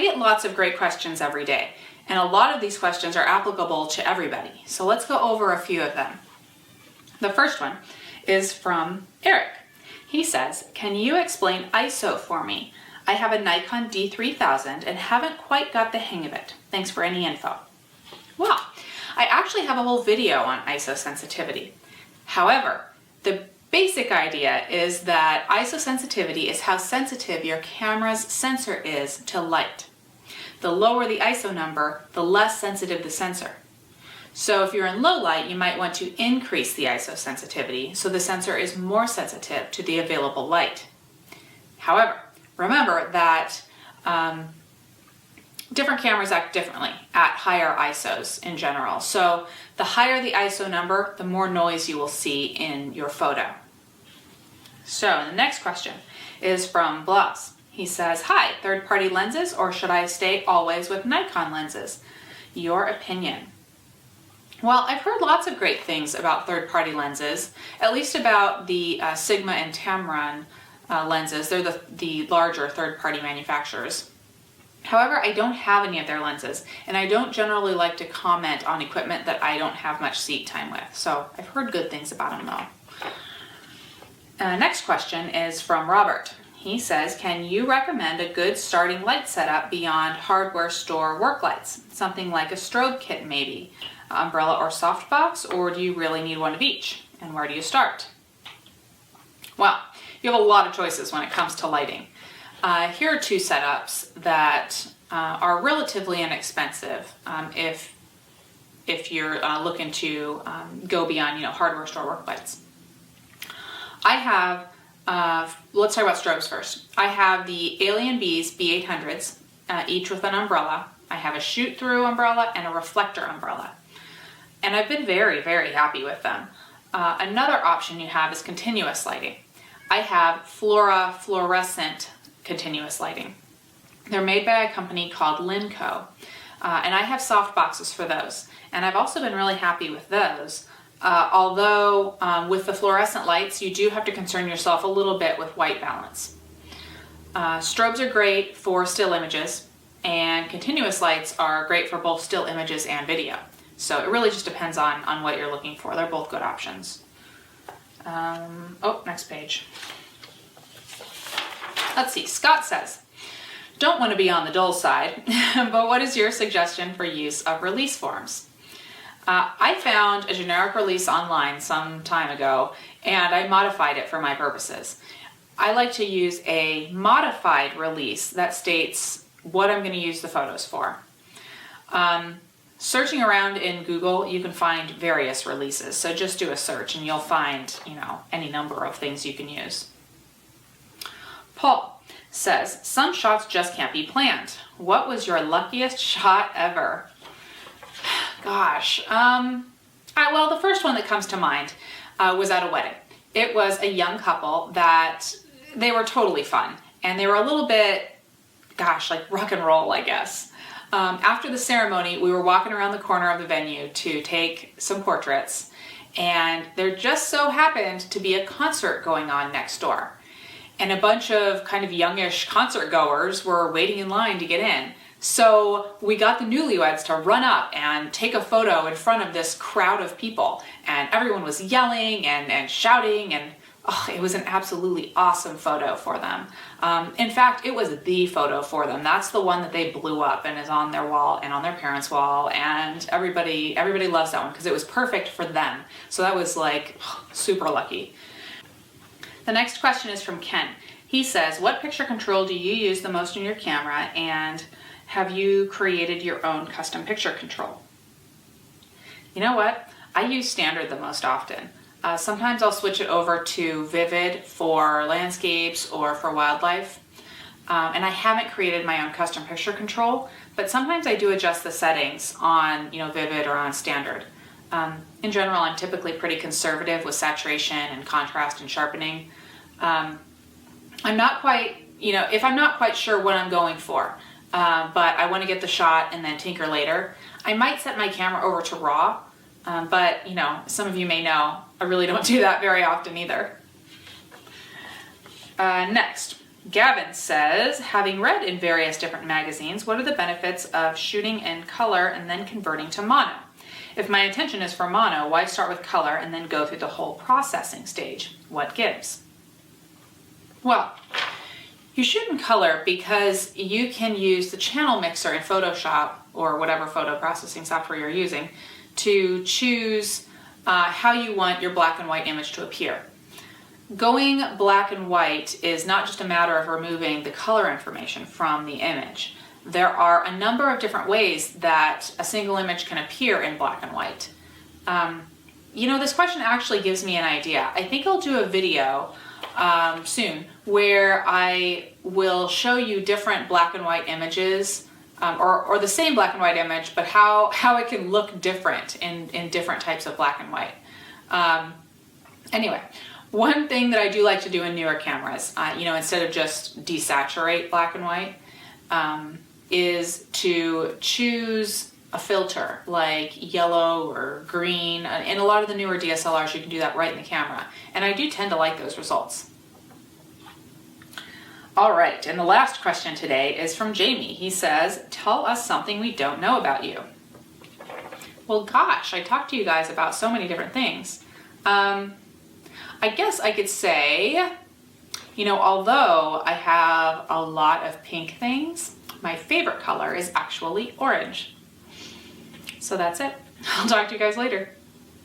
get lots of great questions every day, and a lot of these questions are applicable to everybody. So let's go over a few of them. The first one is from Eric. He says, can you explain ISO for me? I have a Nikon D3000 and haven't quite got the hang of it. Thanks for any info. Well, I actually have a whole video on ISO sensitivity. However, the basic idea is that ISO sensitivity is how sensitive your camera's sensor is to light. The lower the ISO number, the less sensitive the sensor. So if you're in low light, you might want to increase the ISO sensitivity so the sensor is more sensitive to the available light. However, remember that different cameras act differently at higher ISOs in general. So the higher the ISO number, the more noise you will see in your photo. So the next question is from Blas. He says, hi, third-party lenses, or should I stay always with Nikon lenses? Your opinion. Well, I've heard lots of great things about third-party lenses, at least about the Sigma and Tamron lenses. They're the larger third-party manufacturers. However, I don't have any of their lenses, and I don't generally like to comment on equipment that I don't have much seat time with. So I've heard good things about them though. Next question is from Robert. He says, can you recommend a good starting light setup beyond hardware store work lights? Something like a strobe kit maybe, umbrella or softbox, or do you really need one of each? And where do you start? Well, you have a lot of choices when it comes to lighting. Here are two setups that are relatively inexpensive if you're looking to go beyond hardware store work lights. I have, let's talk about strobes first. I have the Alien Bees B800s, each with an umbrella. I have a shoot-through umbrella and a reflector umbrella. And I've been very, very happy with them. Another option you have is continuous lighting. I have Flora fluorescent continuous lighting. They're made by a company called Linco, and I have soft boxes for those. And I've also been really happy with those. Although with the fluorescent lights, you do have to concern yourself a little bit with white balance. Strobes are great for still images, and continuous lights are great for both still images and video. So it really just depends on what you're looking for. They're both good options. Next page. Let's see, Scott says, don't want to be on the dull side, but what is your suggestion for use of release forms? I found a generic release online some time ago, and I modified it for my purposes. I like to use a modified release that states what I'm going to use the photos for. Searching around in Google, you can find various releases. So just do a search and you'll find, any number of things you can use. Paul says, some shots just can't be planned. What was your luckiest shot ever? Gosh, well, the first one that comes to mind was at a wedding. It was a young couple that they were totally fun, and they were a little bit, like rock and roll, I guess. After the ceremony, we were walking around the corner of the venue to take some portraits, and there just so happened to be a concert going on next door. And a bunch of kind of youngish concert goers were waiting in line to get in. So we got the newlyweds to run up and take a photo in front of this crowd of people. And everyone was yelling and shouting, and it was an absolutely awesome photo for them. In fact, it was the photo for them. That's the one that they blew up and is on their wall and on their parents' wall. And everybody loves that one because it was perfect for them. So that was super lucky. The next question is from Ken. He says, what picture control do you use the most in your camera, and have you created your own custom picture control? You know what? I use standard the most often. Sometimes I'll switch it over to vivid for landscapes or for wildlife. And I haven't created my own custom picture control, but sometimes I do adjust the settings on vivid or on standard. In general, I'm typically pretty conservative with saturation and contrast and sharpening. I'm not quite, if I'm not quite sure what I'm going for, but I want to get the shot and then tinker later, I might set my camera over to RAW, but some of you may know, I really don't do that very often either. Next, Gavin says, having read in various different magazines, what are the benefits of shooting in color and then converting to mono? If my intention is for mono, why start with color and then go through the whole processing stage? What gives? Well, you shoot in color because you can use the channel mixer in Photoshop or whatever photo processing software you're using to choose how you want your black and white image to appear. Going black and white is not just a matter of removing the color information from the image. There are a number of different ways that a single image can appear in black and white. This question actually gives me an idea. I think I'll do a video soon where I will show you different black and white images, or the same black and white image, but how it can look different in different types of black and white. Anyway, one thing that I do like to do in newer cameras, instead of just desaturate black and white, is to choose a filter like yellow or green. In a lot of the newer DSLRs, you can do that right in the camera. And I do tend to like those results. All right, and the last question today is from Jamie. He says, tell us something we don't know about you. Well, gosh, I talked to you guys about so many different things. I guess I could say, although I have a lot of pink things, my favorite color is actually orange. So that's it. I'll talk to you guys later.